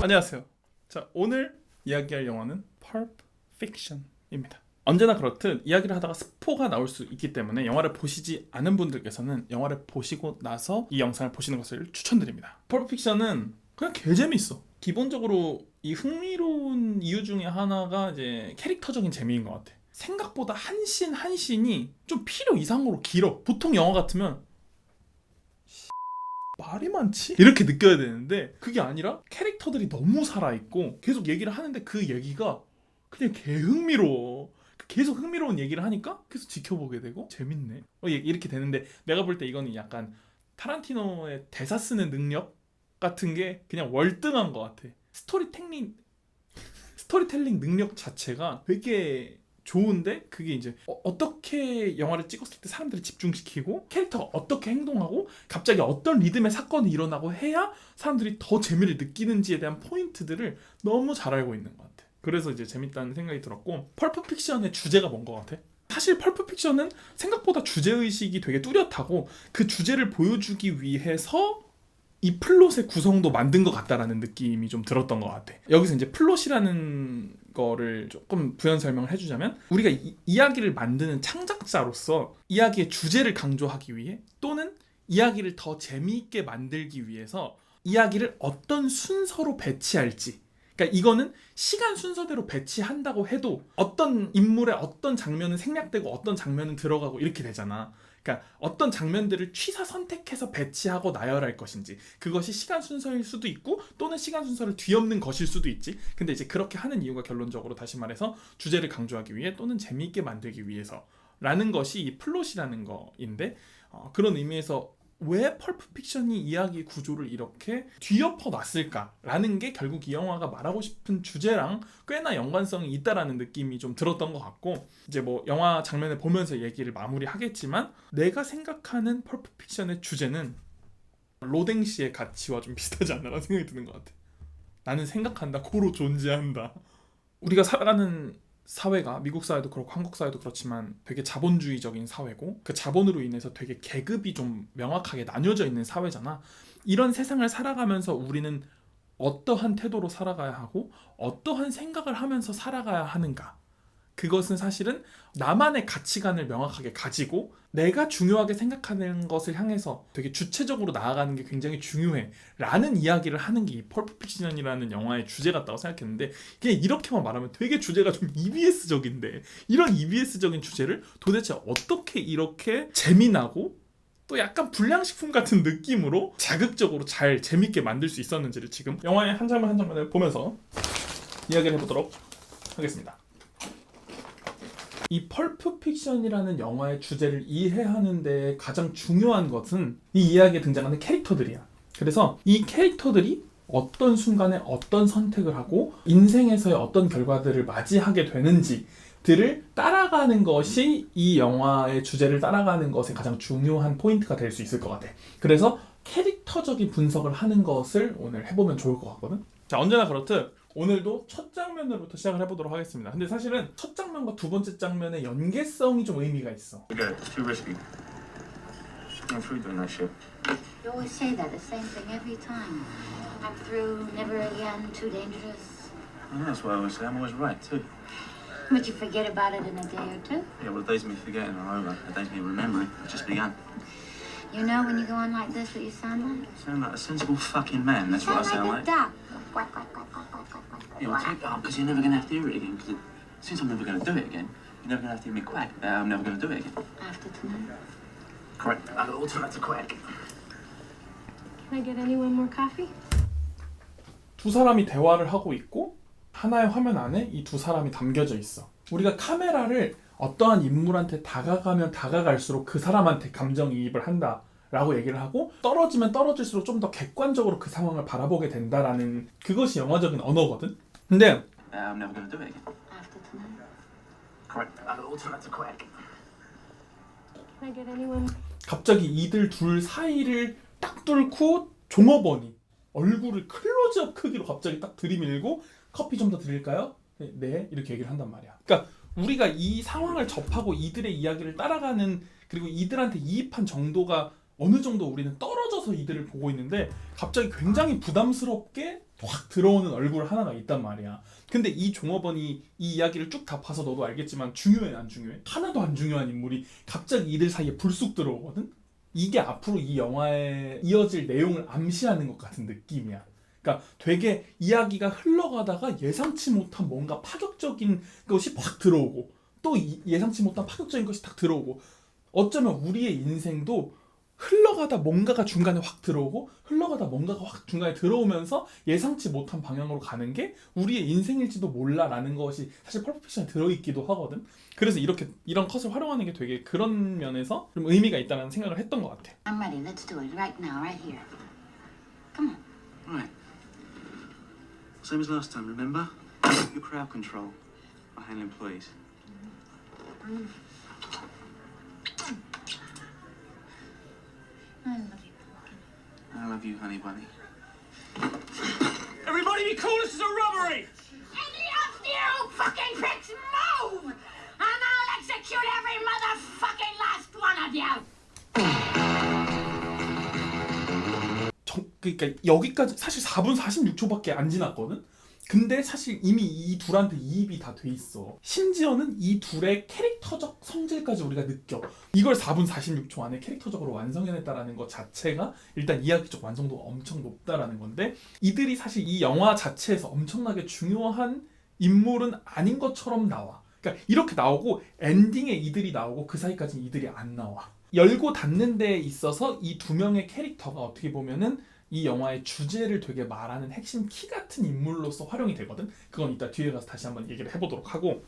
안녕하세요. 자, 오늘 이야기할 영화는 펄프 픽션입니다. 언제나 그렇듯 이야기를 하다가 스포가 나올 수 있기 때문에 영화를 보시지 않은 분들께서는 영화를 보시고 나서 이 영상을 보시는 것을 추천드립니다. 펄프 픽션은 그냥 개재밌어. 기본적으로 이 흥미로운 이유 중에 하나가 이제 캐릭터적인 재미인 것 같아. 생각보다 한 씬 한 씬이 좀 필요 이상으로 길어. 보통 영화 같으면 말이 많지? 이렇게 느껴야 되는데 그게 아니라 캐릭터들이 너무 살아있고 계속 얘기를 하는데 그 얘기가 그냥 개 흥미로워. 계속 흥미로운 얘기를 하니까 계속 지켜보게 되고 재밌네. 이렇게 되는데 내가 볼 때 이거는 약간 타란티노의 대사 쓰는 능력 같은 게 그냥 월등한 것 같아. 스토리텔링 능력 자체가 되게 좋은데 그게 이제 어떻게 영화를 찍었을 때 사람들을 집중시키고 캐릭터가 어떻게 행동하고 갑자기 어떤 리듬의 사건이 일어나고 해야 사람들이 더 재미를 느끼는지에 대한 포인트들을 너무 잘 알고 있는 것 같아. 그래서 이제 재밌다는 생각이 들었고, 펄프 픽션의 주제가 뭔 것 같아? 사실 펄프 픽션은 생각보다 주제의식이 되게 뚜렷하고 그 주제를 보여주기 위해서 이 플롯의 구성도 만든 것 같다라는 느낌이 좀 들었던 것 같아. 여기서 이제 플롯이라는 거를 조금 부연 설명을 해주자면, 우리가 이야기를 만드는 창작자로서 이야기의 주제를 강조하기 위해 또는 이야기를 더 재미있게 만들기 위해서 이야기를 어떤 순서로 배치할지, 그러니까 이거는 시간 순서대로 배치한다고 해도 어떤 인물의 어떤 장면은 생략되고 어떤 장면은 들어가고 이렇게 되잖아. 그러니까 어떤 장면들을 취사 선택해서 배치하고 나열할 것인지, 그것이 시간 순서일 수도 있고 또는 시간 순서를 뒤엎는 것일 수도 있지. 근데 이제 그렇게 하는 이유가 결론적으로 다시 말해서 주제를 강조하기 위해 또는 재미있게 만들기 위해서라는 것이 이 플롯이라는 거인데, 그런 의미에서 왜 펄프 픽션이 이야기 구조를 이렇게 뒤엎어 놨을까라는 게 결국 이 영화가 말하고 싶은 주제랑 꽤나 연관성이 있다라는 느낌이 좀 들었던 것 같고, 이제 뭐 영화 장면을 보면서 얘기를 마무리하겠지만, 내가 생각하는 펄프 픽션의 주제는 로댕시의 가치와 좀 비슷하지 않나라는 생각이 드는 것 같아. 나는 생각한다, 고로 존재한다. 우리가 살아가는 사회가 미국 사회도 그렇고 한국 사회도 그렇지만 되게 자본주의적인 사회고, 그 자본으로 인해서 되게 계급이 좀 명확하게 나뉘어져 있는 사회잖아. 이런 세상을 살아가면서 우리는 어떠한 태도로 살아가야 하고 어떠한 생각을 하면서 살아가야 하는가, 그것은 사실은 나만의 가치관을 명확하게 가지고 내가 중요하게 생각하는 것을 향해서 되게 주체적으로 나아가는 게 굉장히 중요해 라는 이야기를 하는 게 이 펄프 픽션이라는 영화의 주제 같다고 생각했는데, 그냥 이렇게만 말하면 되게 주제가 좀 EBS적인데, 이런 EBS적인 주제를 도대체 어떻게 이렇게 재미나고 또 약간 불량식품 같은 느낌으로 자극적으로 잘 재밌게 만들 수 있었는지를 지금 영화의 한 장면 한 장면을 보면서 이야기를 해보도록 하겠습니다. 이 펄프 픽션이라는 영화의 주제를 이해하는 데 가장 중요한 것은 이 이야기에 등장하는 캐릭터들이야. 그래서 이 캐릭터들이 어떤 순간에 어떤 선택을 하고 인생에서의 어떤 결과들을 맞이하게 되는지들을 따라가는 것이 이 영화의 주제를 따라가는 것의 가장 중요한 포인트가 될 수 있을 것 같아. 그래서 캐릭터적인 분석을 하는 것을 오늘 해보면 좋을 것 같거든. 자, 언제나 그렇듯 오늘도 첫 장면으로부터 시작을 해보도록 하겠습니다. 근데 사실은 첫 장면과 두 번째 장면의 연계성이 좀 의미가 있어. Okay, it's too risky. I'm through doing that shit. You always say that, the same thing every time. I'm through, never again, too dangerous. I know that's what I always say. I'm always right, too. But you forget about it in a day or two. Yeah, well, the days of me forgetting are over. The days of me remembering have just begun. You know when you go on like this what you sound like? I sound like a sensible fucking man. That's what I sound like like. a duck. Quack, quack, quack, quack, quack, quack, quack. Yeah, well, take that because you're never going to have to hear it again. Because since I'm never going to do it again, you're never going to have to hear me quack. I'm never going to do it again. After tonight. Correct. I've got all tonight to quack. Can I get anyone more coffee? 두 사람이 대화를 하고 있고 하나의 화면 안에 이 두 사람이 담겨져 있어. 우리가 카메라를 어떠한 인물한테 다가가면 다가갈수록 그 사람한테 감정이입을 한다 라고 얘기를 하고, 떨어지면 떨어질수록 좀 더 객관적으로 그 상황을 바라보게 된다라는, 그것이 영화적인 언어거든. 근데 I'm never going to do it again. After tonight. Correct. I've got all tonight to quack. Can I get anyone? 갑자기 이들 둘 사이를 딱 뚫고 종업원이 얼굴을 클로즈업 크기로 갑자기 딱 들이밀고, 커피 좀 더 드릴까요? 네, 이렇게 얘기를 한단 말이야. 그러니까 우리가 이 상황을 접하고 이들의 이야기를 따라가는, 그리고 이들한테 이입한 정도가 어느 정도 우리는 떨어져서 이들을 보고 있는데 갑자기 굉장히 부담스럽게 확 들어오는 얼굴 하나가 있단 말이야. 근데 이 종업원이 이 이야기를 쭉 다 봐서 너도 알겠지만 중요해 안 중요해? 하나도 안 중요한 인물이 갑자기 이들 사이에 불쑥 들어오거든? 이게 앞으로 이 영화에 이어질 내용을 암시하는 것 같은 느낌이야. 그러니까 되게 이야기가 흘러가다가 예상치 못한 뭔가 파격적인 것이 확 들어오고 또 예상치 못한 파격적인 것이 딱 들어오고 어쩌면 우리의 인생도 흘러가다 뭔가가 중간에 확 들어오고 흘러가다 뭔가가 확 중간에 들어오면서 예상치 못한 방향으로 가는 게 우리의 인생일지도 몰라라는 것이 사실 펄프픽션에 들어있기도 하거든. 그래서 이런 컷을 활용하는 게 되게 그런 면에서 좀 의미가 있다는 생각을 했던 것 같아. I'm ready. Let's do it right now, right here. Come on. Right. Same as last time, remember? Your crowd control. I'll handle employees. I love you. I love you, honey bunny. Everybody be cool, this is a robbery! Any of you fucking pricks move! And I'll execute every motherfucking last one of you! 그러니까 여기까지 사실 4분 46초밖에 안 지났거든? 근데 사실 이미 이 둘한테 이입이 다 돼 있어. 심지어는 이 둘의 캐릭터적 성질까지 우리가 느껴. 이걸 4분 46초 안에 캐릭터적으로 완성해냈다라는 것 자체가 일단 이야기적 완성도가 엄청 높다라는 건데 이들이 사실 이 영화 자체에서 엄청나게 중요한 인물은 아닌 것처럼 나와. 그러니까 이렇게 나오고 엔딩에 이들이 나오고 그 사이까지는 이들이 안 나와. 열고 닫는 데 있어서 이 두 명의 캐릭터가 어떻게 보면은 이 영화의 주제를 되게 말하는 핵심 키 같은 인물로서 활용이 되거든. 그건 이따 뒤에 가서 다시 한번 얘기를 해보도록 하고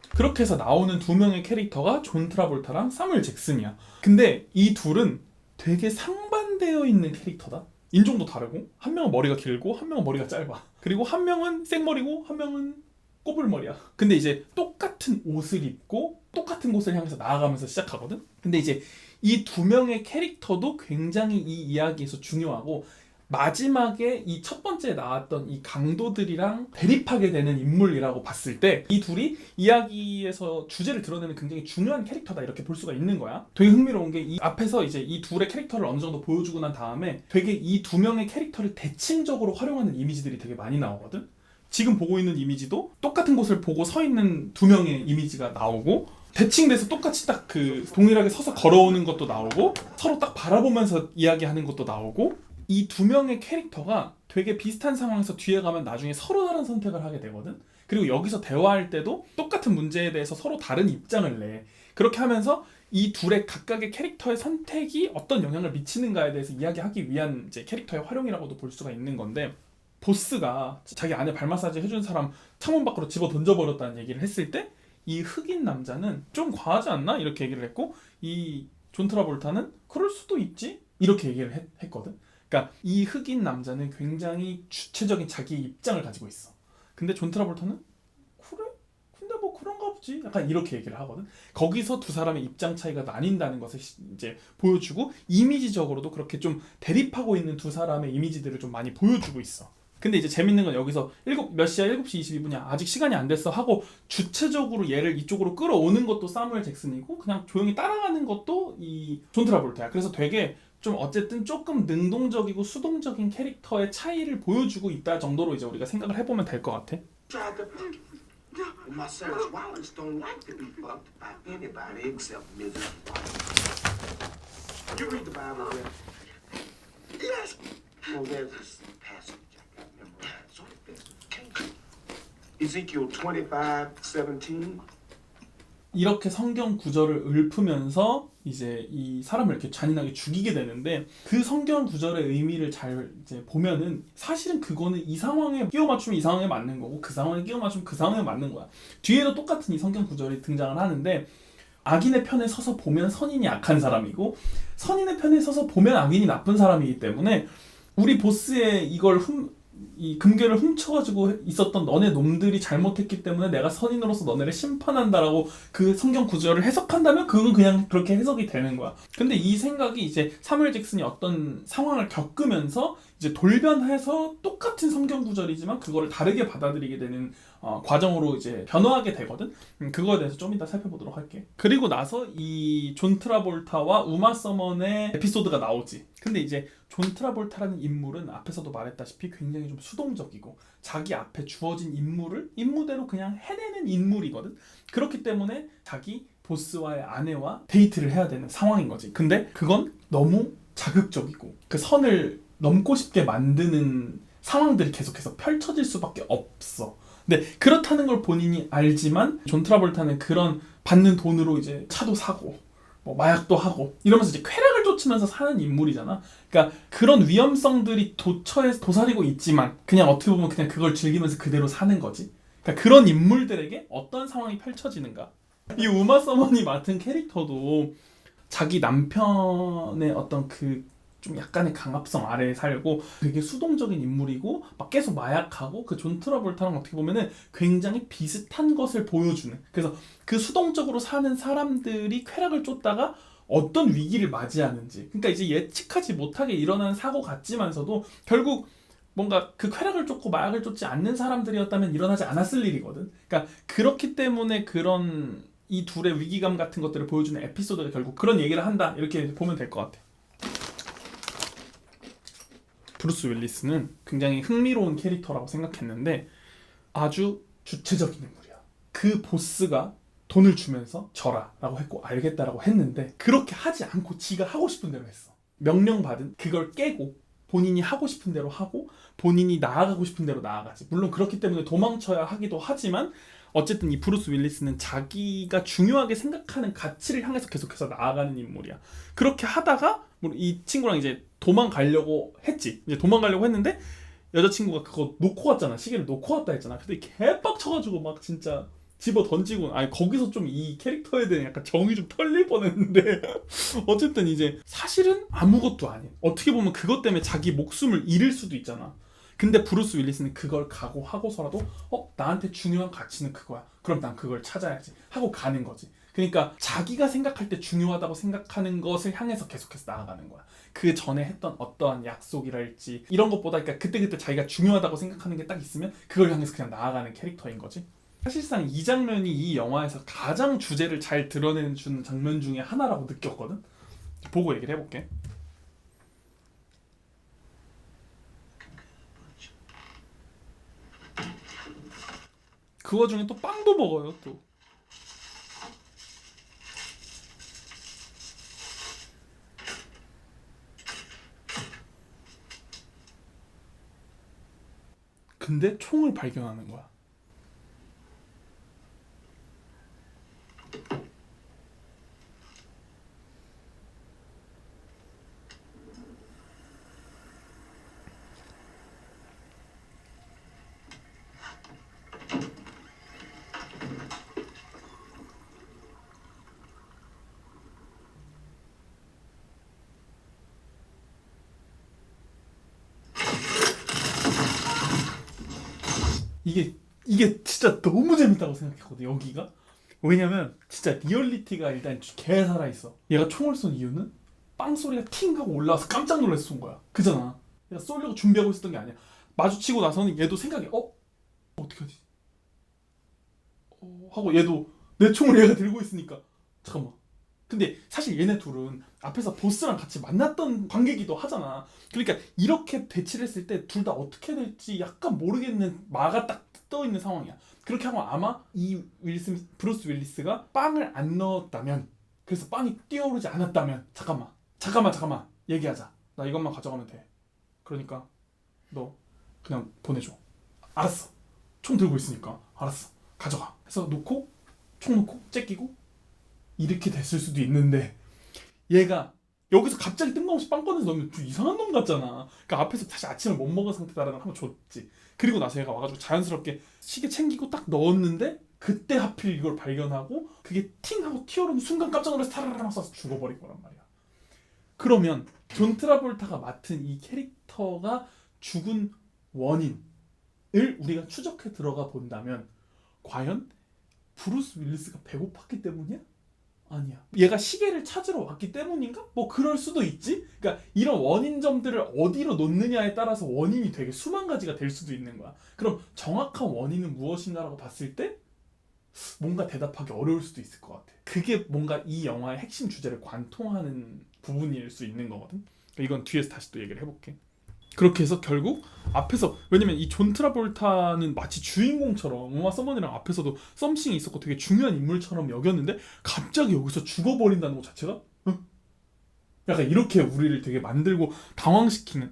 그렇게 해서 나오는 두 명의 캐릭터가 존 트라볼타랑 사무엘 잭슨이야. 근데 이 둘은 되게 상반되어 있는 캐릭터다. 인종도 다르고 한 명은 머리가 길고 한 명은 머리가 짧아. 그리고 한 명은 생머리고 한 명은 꼬불머리야. 근데 이제 똑같은 옷을 입고 똑같은 곳을 향해서 나아가면서 시작하거든. 근데 이제 이 두 명의 캐릭터도 굉장히 이 이야기에서 중요하고 마지막에 이 첫 번째 나왔던 이 강도들이랑 대립하게 되는 인물이라고 봤을 때 이 둘이 이야기에서 주제를 드러내는 굉장히 중요한 캐릭터다 이렇게 볼 수가 있는 거야. 되게 흥미로운 게 이 앞에서 이제 이 둘의 캐릭터를 어느 정도 보여주고 난 다음에 되게 이 두 명의 캐릭터를 대칭적으로 활용하는 이미지들이 되게 많이 나오거든. 지금 보고 있는 이미지도 똑같은 곳을 보고 서 있는 두 명의 이미지가 나오고 대칭돼서 똑같이 딱 그 동일하게 서서 걸어오는 것도 나오고 서로 딱 바라보면서 이야기하는 것도 나오고 이 두 명의 캐릭터가 되게 비슷한 상황에서 뒤에 가면 나중에 서로 다른 선택을 하게 되거든. 그리고 여기서 대화할 때도 똑같은 문제에 대해서 서로 다른 입장을 내. 그렇게 하면서 이 둘의 각각의 캐릭터의 선택이 어떤 영향을 미치는가에 대해서 이야기하기 위한 이제 캐릭터의 활용이라고도 볼 수가 있는 건데 보스가 자기 아내 발 마사지 해준 사람 창문 밖으로 집어 던져버렸다는 얘기를 했을 때 이 흑인 남자는 좀 과하지 않나? 이렇게 얘기를 했고 이 존 트라볼타는 그럴 수도 있지? 이렇게 얘기를 했거든. 그러니까 이 흑인 남자는 굉장히 주체적인 자기 입장을 가지고 있어. 근데 존 트라볼타는 그래? 근데 뭐 그런가 보지? 약간 이렇게 얘기를 하거든. 거기서 두 사람의 입장 차이가 나뉜다는 것을 이제 보여주고 이미지적으로도 그렇게 좀 대립하고 있는 두 사람의 이미지들을 좀 많이 보여주고 있어. 근데 이제 재밌는 건 여기서 몇 시야? 7시 22분이야. 아직 시간이 안 됐어 하고 주체적으로 얘를 이쪽으로 끌어오는 것도 사무엘 잭슨이고 그냥 조용히 따라가는 것도 이 존 트라볼타야. 그래서 되게 좀 어쨌든 조금 능동적이고 수동적인 캐릭터의 차이를 보여주고 있다 정도로 이제 우리가 생각을 해보면 될 것 같아. My son's Wallace don't like to be fucked by anybody except Mrs. White. You read the Bible, Bill? Yes. Well, there's this passage I got memorized. So it fits. Ezekiel 25:17. 이렇게 성경 구절을 읊으면서 이제 이 사람을 이렇게 잔인하게 죽이게 되는데 그 성경 구절의 의미를 잘 이제 보면은 사실은 그거는 이 상황에 끼워 맞추면 이 상황에 맞는 거고 그 상황에 끼워 맞추면 그 상황에 맞는 거야. 뒤에도 똑같은 이 성경 구절이 등장을 하는데 악인의 편에 서서 보면 선인이 악한 사람이고 선인의 편에 서서 보면 악인이 나쁜 사람이기 때문에 우리 보스의 이 금괴를 훔쳐가지고 있었던 너네 놈들이 잘못했기 때문에 내가 선인으로서 너네를 심판한다라고 그 성경 구절을 해석한다면 그건 그냥 그렇게 해석이 되는 거야. 근데 이 생각이 이제 사무엘 잭슨이 어떤 상황을 겪으면서 이제 돌변해서 똑같은 성경 구절이지만 그거를 다르게 받아들이게 되는 과정으로 이제 변화하게 되거든. 그거에 대해서 좀 이따 살펴보도록 할게. 그리고 나서 이 존 트라볼타와 우마 서먼의 에피소드가 나오지. 근데 이제 존 트라볼타라는 인물은 앞에서도 말했다시피 굉장히 좀 수동적이고 자기 앞에 주어진 임무를 임무대로 그냥 해내는 인물이거든. 그렇기 때문에 자기 보스와의 아내와 데이트를 해야 되는 상황인 거지. 근데 그건 너무 자극적이고 그 선을 넘고 싶게 만드는 상황들이 계속해서 펼쳐질 수밖에 없어. 근데 그렇다는 걸 본인이 알지만 존 트라볼타는 그런 받는 돈으로 이제 차도 사고 뭐 마약도 하고 이러면서 이제 쾌락을 쫓으면서 사는 인물이잖아. 그러니까 그런 위험성들이 도처에 도사리고 있지만 그냥 어떻게 보면 그냥 그걸 즐기면서 그대로 사는 거지. 그러니까 그런 인물들에게 어떤 상황이 펼쳐지는가. 이 우마 서먼이 맡은 캐릭터도 자기 남편의 어떤 그 좀 약간의 강압성 아래에 살고 되게 수동적인 인물이고 막 계속 마약하고 그 존 트라볼타랑 어떻게 보면은 굉장히 비슷한 것을 보여주는. 그래서 그 수동적으로 사는 사람들이 쾌락을 쫓다가 어떤 위기를 맞이하는지, 그러니까 이제 예측하지 못하게 일어나는 사고 같지만서도 결국 뭔가 그 쾌락을 쫓고 마약을 쫓지 않는 사람들이었다면 일어나지 않았을 일이거든. 그러니까 그렇기 때문에 그런 이 둘의 위기감 같은 것들을 보여주는 에피소드가 결국 그런 얘기를 한다, 이렇게 보면 될 것 같아. 브루스 윌리스는 굉장히 흥미로운 캐릭터라고 생각했는데 아주 주체적인 인물이야. 그 보스가 돈을 주면서 져라 라고 했고 알겠다라고 했는데 그렇게 하지 않고 지가 하고 싶은 대로 했어. 명령받은 그걸 깨고 본인이 하고 싶은 대로 하고 본인이 나아가고 싶은 대로 나아가지. 물론 그렇기 때문에 도망쳐야 하기도 하지만 어쨌든 이 브루스 윌리스는 자기가 중요하게 생각하는 가치를 향해서 계속해서 나아가는 인물이야. 그렇게 하다가 이 친구랑 이제 도망가려고 했지. 이제 도망가려고 했는데 여자친구가 그거 놓고 왔잖아. 시계를 놓고 왔다 했잖아. 근데 개빡쳐가지고 막 진짜 집어 던지고, 아니 거기서 좀 이 캐릭터에 대한 약간 정이 좀 털릴 뻔했는데 어쨌든 이제 사실은 아무것도 아닌, 어떻게 보면 그것 때문에 자기 목숨을 잃을 수도 있잖아. 근데 브루스 윌리스는 그걸 각오하고서라도 나한테 중요한 가치는 그거야. 그럼 난 그걸 찾아야지 하고 가는 거지. 그러니까 자기가 생각할 때 중요하다고 생각하는 것을 향해서 계속해서 나아가는 거야. 그 전에 했던 어떠한 약속이랄지 이런 것보다, 그러니까 그때그때 자기가 중요하다고 생각하는 게 딱 있으면 그걸 향해서 그냥 나아가는 캐릭터인 거지. 사실상 이 장면이 이 영화에서 가장 주제를 잘 드러내주는 장면 중에 하나라고 느꼈거든. 보고 얘기를 해볼게. 그 와중에 또 빵도 먹어요 또. 근데 총을 발견하는 거야. 이게 진짜 너무 재밌다고 생각했거든 여기가. 왜냐면 진짜 리얼리티가 일단 개 살아있어. 얘가 총을 쏜 이유는 빵 소리가 팅 하고 올라와서 깜짝 놀라서 쏜 거야. 그잖아. 얘가 쏘려고 준비하고 있었던 게 아니야. 마주치고 나서는 얘도 생각이 어떻게 하지? 하고 얘도 내 총을 얘가 들고 있으니까 잠깐만. 근데 사실 얘네 둘은 앞에서 보스랑 같이 만났던 관계기도 하잖아. 그러니까 이렇게 대치를 했을 때 둘 다 어떻게 될지 약간 모르겠는 마가 딱 떠있는 상황이야. 그렇게 하면 아마 이 브루스 윌리스가 빵을 안 넣었다면, 그래서 빵이 뛰어오르지 않았다면, 잠깐만 얘기하자. 나 이것만 가져가면 돼. 그러니까 너 그냥 보내줘. 알았어. 총 들고 있으니까 알았어. 가져가. 해서 놓고 총 놓고 째끼고 이렇게 됐을 수도 있는데 얘가 여기서 갑자기 뜬금없이 빵 꺼내서 넣으면 좀 이상한 놈 같잖아. 그러니까 앞에서 사실 아침을 못 먹은 상태다라는 걸 한번 줬지. 그리고 나서 얘가 와가지고 자연스럽게 시계 챙기고 딱 넣었는데 그때 하필 이걸 발견하고 그게 팅 하고 튀어오르는 순간 깜짝 놀라서 타라라라 쏴서 죽어버린 거란 말이야. 그러면 존 트라볼타가 맡은 이 캐릭터가 죽은 원인, 우리가 추적해 들어가 본다면 과연 브루스 윌리스가 배고팠기 때문이야? 아니야. 얘가 시계를 찾으러 왔기 때문인가? 뭐 그럴 수도 있지. 그러니까 이런 원인점들을 어디로 놓느냐에 따라서 원인이 되게 수만 가지가 될 수도 있는 거야. 그럼 정확한 원인은 무엇인가라고 봤을 때 뭔가 대답하기 어려울 수도 있을 것 같아. 그게 뭔가 이 영화의 핵심 주제를 관통하는 부분일 수 있는 거거든. 이건 뒤에서 다시 또 얘기를 해볼게. 그렇게 해서 결국 앞에서, 왜냐면 이 존 트라볼타는 마치 주인공처럼 우마 서머니랑 앞에서도 썸씽이 있었고 되게 중요한 인물처럼 여겼는데 갑자기 여기서 죽어버린다는 것 자체가 약간 이렇게 우리를 되게 만들고 당황시키는,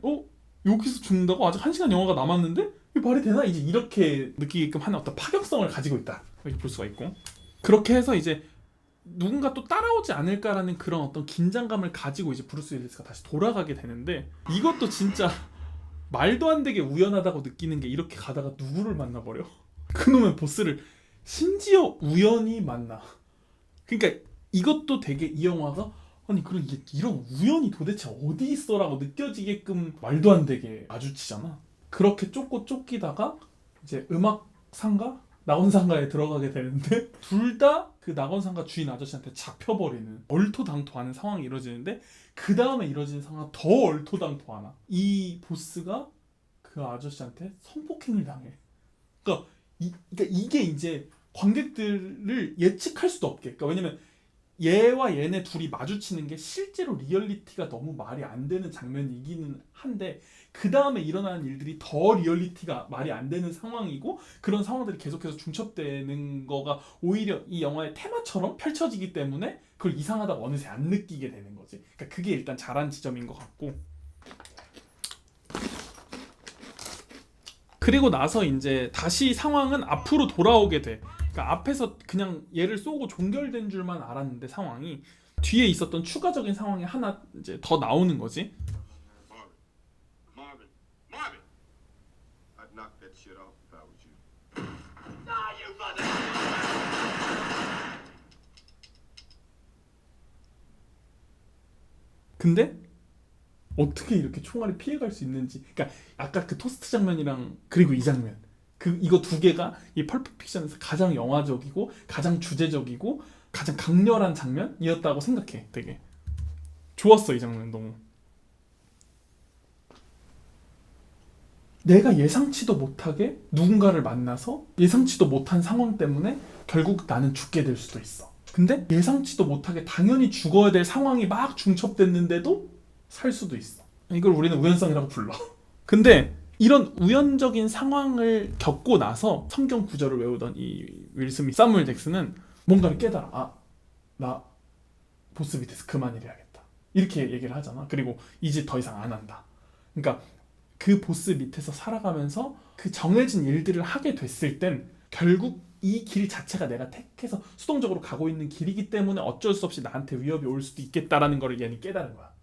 여기서 죽는다고? 아직 1시간 영화가 남았는데? 이게 말이 되나? 이제 이렇게 느끼게끔 하는 어떤 파격성을 가지고 있다 이렇게 볼 수가 있고, 그렇게 해서 이제 누군가 또 따라오지 않을까라는 그런 어떤 긴장감을 가지고 이제 브루스 윌리스가 다시 돌아가게 되는데, 이것도 진짜 말도 안 되게 우연하다고 느끼는 게, 이렇게 가다가 누구를 만나버려? 그놈의 보스를 심지어 우연히 만나. 그러니까 이것도 되게 이 영화가 아니 그럼 이런 우연이 도대체 어디 있어라고 느껴지게끔 말도 안 되게 마주치잖아. 그렇게 쫓고 쫓기다가 이제 음악상가? 낙원상가에 들어가게 되는데 둘 다 그 낙원상가 주인 아저씨한테 잡혀버리는 얼토당토하는 상황이 이루어지는데, 그 다음에 이루어지는 상황은 더 얼토당토하나. 이 보스가 그 아저씨한테 성폭행을 당해. 그러니까 이게 이제 관객들을 예측할 수도 없게. 그러니까 왜냐면 얘와 얘네 둘이 마주치는 게 실제로 리얼리티가 너무 말이 안 되는 장면이기는 한데, 그 다음에 일어나는 일들이 더 리얼리티가 말이 안 되는 상황이고, 그런 상황들이 계속해서 중첩되는 거가 오히려 이 영화의 테마처럼 펼쳐지기 때문에 그걸 이상하다고 어느새 안 느끼게 되는 거지. 그러니까 그게 일단 잘한 지점인 것 같고, 그리고 나서 이제 다시 상황은 앞으로 돌아오게 돼. 그러니까 앞에서 그냥 얘를 쏘고 종결된 줄만 알았는데 상황이 뒤에 있었던 추가적인 상황이 하나 이제 더 나오는 거지. Marvin, I'd knock that shit off if I was you. Ah, you mother... 근데 어떻게 이렇게 총알이 피해갈 수 있는지. 그러니까 아까 그 토스트 장면이랑 그리고 이 장면, 이거 두 개가 이 펄프 픽션에서 가장 영화적이고 가장 주제적이고 가장 강렬한 장면이었다고 생각해. 되게 좋았어 이 장면. 너무 내가 예상치도 못하게 누군가를 만나서 예상치도 못한 상황 때문에 결국 나는 죽게 될 수도 있어. 근데 예상치도 못하게 당연히 죽어야 될 상황이 막 중첩됐는데도 살 수도 있어. 이걸 우리는 우연성이라고 불러. 근데 이런 우연적인 상황을 겪고 나서 성경 구절을 외우던 이 윌 스미스, 사무엘 잭슨은 뭔가를 깨달아. 나 보스 밑에서 그만 일해야겠다. 이렇게 얘기를 하잖아. 그리고 이 짓 더 이상 안 한다. 그러니까 그 보스 밑에서 살아가면서 그 정해진 일들을 하게 됐을 땐 결국 이 길 자체가 내가 택해서 수동적으로 가고 있는 길이기 때문에 어쩔 수 없이 나한테 위협이 올 수도 있겠다라는 걸 얘는 깨달은 거야.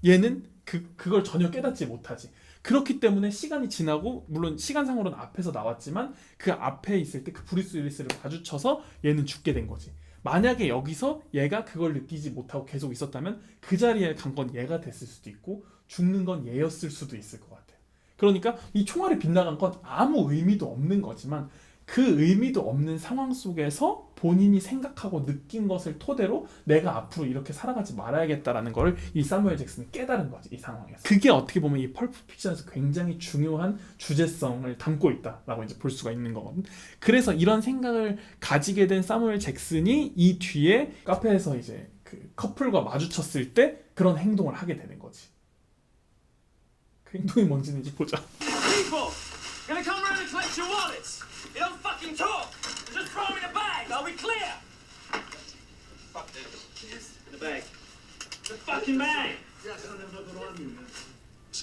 얘는 그걸 전혀 깨닫지 못하지. 그렇기 때문에 시간이 지나고, 물론 시간상으로는 앞에서 나왔지만 그 앞에 있을 때 그 브루스 윌리스를 마주쳐서 얘는 죽게 된 거지. 만약에 여기서 얘가 그걸 느끼지 못하고 계속 있었다면 그 자리에 간 건 얘가 됐을 수도 있고 죽는 건 얘였을 수도 있을 것 같아. 그러니까 이 총알이 빗나간 건 아무 의미도 없는 거지만, 그 의미도 없는 상황 속에서 본인이 생각하고 느낀 것을 토대로 내가 앞으로 이렇게 살아가지 말아야겠다라는 걸 이 사무엘 잭슨이 깨달은 거지, 이 상황에서. 그게 어떻게 보면 이 펄프 픽션에서 굉장히 중요한 주제성을 담고 있다라고 이제 볼 수가 있는 거거든. 그래서 이런 생각을 가지게 된 사무엘 잭슨이 이 뒤에 카페에서 이제 그 커플과 마주쳤을 때 그런 행동을 하게 되는 거지. 그 행동이 뭔지는 이제 보자. People, gonna come around and collect your wallets. You don't fucking talk. Just throw them in a bag. Are we clear? Fuck this. In the bag. The fucking bag. What's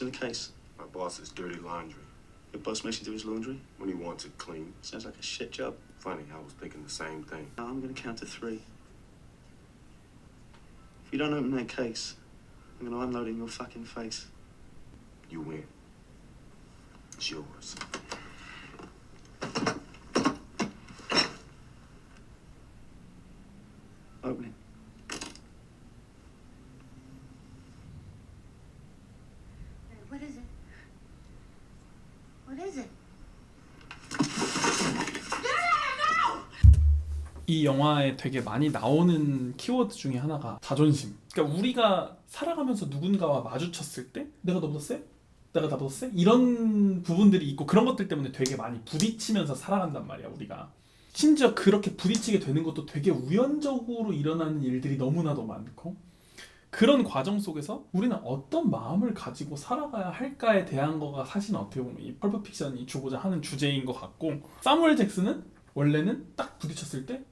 in the case? My boss's dirty laundry. Your boss makes you do his laundry? When he wants it clean. Sounds like a shit job. Funny, I was thinking the same thing. Now I'm gonna count to 3. If you don't open that case, I'm gonna unload it in your fucking face. You win. It's yours. Open it. What is it? What is it? 이 영화에 되게 많이 나오는 키워드 중에 하나가 자존심. 그러니까 우리가 살아가면서 누군가와 마주쳤을 때 내가 너보다 세? 내가 나보다 세? 이런 부분들이 있고 그런 것들 때문에 되게 많이 부딪히면서 살아간단 말이야 우리가. 심지어 그렇게 부딪히게 되는 것도 되게 우연적으로 일어나는 일들이 너무나도 많고 그런 과정 속에서 우리는 어떤 마음을 가지고 살아가야 할까에 대한 거가 사실 어떻게 보면 이 펄프 픽션이 주고자 하는 주제인 것 같고 사무엘 잭슨은 원래는 딱 부딪혔을 때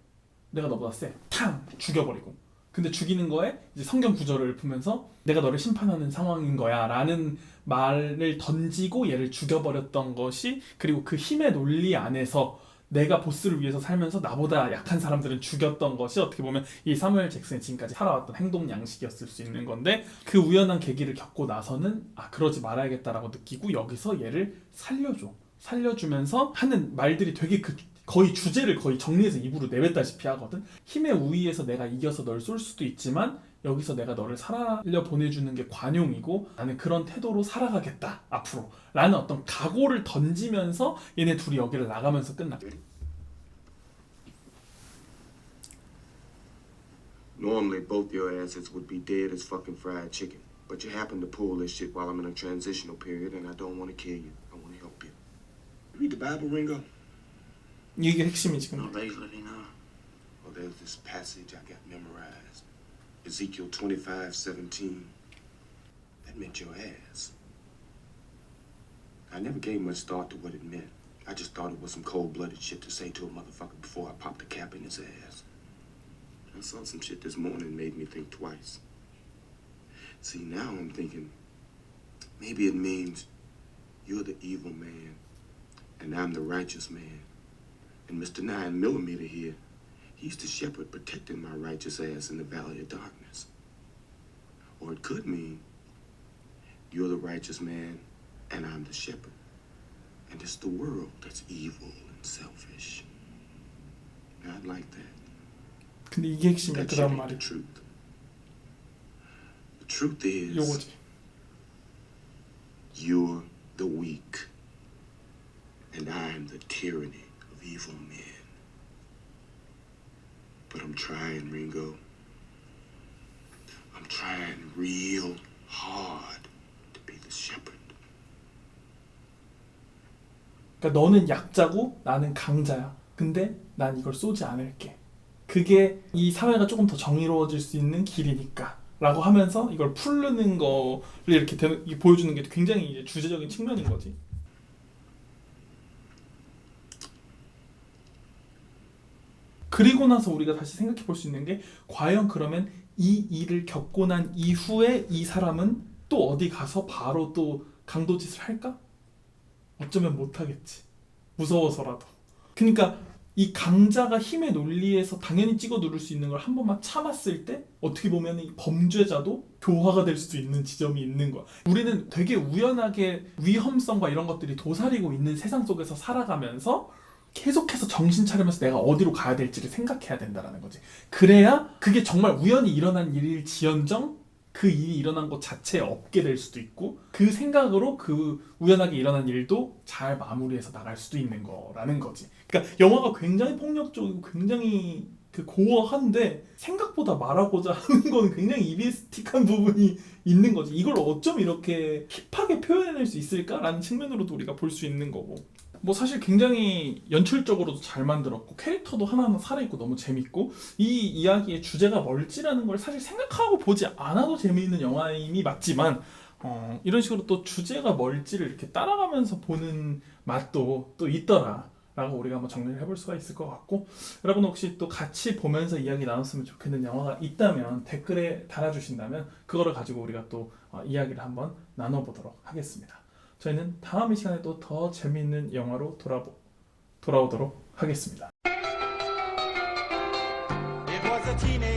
내가 너보다 세. 탕! 죽여버리고 근데 죽이는 거에 이제 성경 구절을 읊으면서 내가 너를 심판하는 상황인 거야 라는 말을 던지고 얘를 죽여버렸던 것이 그리고 그 힘의 논리 안에서 내가 보스를 위해서 살면서 나보다 약한 사람들은 죽였던 것이 어떻게 보면 이 사무엘 잭슨이 지금까지 살아왔던 행동 양식이었을 수 있는 건데 그 우연한 계기를 겪고 나서는 아 그러지 말아야겠다라고 느끼고 여기서 얘를 살려주면서 하는 말들이 되게 거의 주제를 거의 정리해서 입으로 내뱉다시피 하거든. 힘의 우위에서 내가 이겨서 널 쏠 수도 있지만 여기서 내가 너를 살려 보내주는 게 관용이고 나는 그런 태도로 살아가겠다 앞으로 라는 어떤 각오를 던지면서 얘네 둘이 여기를 나가면서 끝나. Normally, both your asses would be dead as fucking fried chicken. But you happen to pull this shit while I'm in a transitional period, and I don't want to kill you. I want to help you. Read the Bible, Ringo? 이게 핵심이 지금. Not regularly, no. Well, there's this passage I got memorized. Ezekiel 25:17. That meant your ass. I never gave much thought to what it meant. I just thought it was some cold-blooded shit to say to a motherfucker before I popped a cap in his ass. I saw some shit this morning made me think twice. See, now I'm thinking, maybe it means you're the evil man, and I'm the righteous man. And Mr. 9mm here, he's the shepherd protecting my righteous ass in the valley of darkness. Or it could mean you're the righteous man, and I'm the shepherd. And it's the world that's evil and selfish. Not like that. 근데 이게 핵심이야. That 그 shit 다음 ain't 말이. the truth. The truth is, 요거지. you're the weak, and I'm the tyranny of evil men. But I'm trying, Ringo. I'm trying real hard to be the shepherd. 그러니까 너는 약자고 나는 강자야. 근데 난 이걸 쏘지 않을게. 그게 이 사회가 조금 더 정의로워질 수 있는 길이니까 라고 하면서 이걸 풀르는 거를 이렇게 보여주는 게 굉장히 이제 주제적인 측면인 거지. 그리고 나서 우리가 다시 생각해 볼 수 있는 게 과연 그러면 이 일을 겪고 난 이후에 이 사람은 또 어디 가서 바로 또 강도짓을 할까? 어쩌면 못하겠지. 무서워서라도. 그러니까 이 강자가 힘의 논리에서 당연히 찍어 누를 수 있는 걸 한 번만 참았을 때 어떻게 보면 이 범죄자도 교화가 될 수 있는 지점이 있는 거야. 우리는 되게 우연하게 위험성과 이런 것들이 도사리고 있는 세상 속에서 살아가면서 계속해서 정신 차리면서 내가 어디로 가야 될지를 생각해야 된다는 거지. 그래야 그게 정말 우연히 일어난 일일지언정 그 일이 일어난 것 자체에 없게 될 수도 있고 그 생각으로 그 우연하게 일어난 일도 잘 마무리해서 나갈 수도 있는 거라는 거지. 그러니까 영화가 굉장히 폭력적이고 굉장히 고어한데 생각보다 말하고자 하는 거는 굉장히 이비스틱한 부분이 있는 거지. 이걸 어쩜 이렇게 힙하게 표현해낼 수 있을까라는 측면으로도 우리가 볼 수 있는 거고. 뭐 사실 굉장히 연출적으로도 잘 만들었고 캐릭터도 하나하나 살아있고 너무 재밌고 이 이야기의 주제가 뭘지라는 걸 사실 생각하고 보지 않아도 재미있는 영화임이 맞지만 이런 식으로 또 주제가 뭘지를 이렇게 따라가면서 보는 맛도 또 있더라 라고 우리가 한번 정리를 해볼 수가 있을 것 같고 여러분 혹시 또 같이 보면서 이야기 나눴으면 좋겠는 영화가 있다면 댓글에 달아주신다면 그거를 가지고 우리가 또 이야기를 한번 나눠보도록 하겠습니다. 저희는 다음 이 시간에 또 더 재미있는 영화로 돌아오도록 하겠습니다. It was a teenage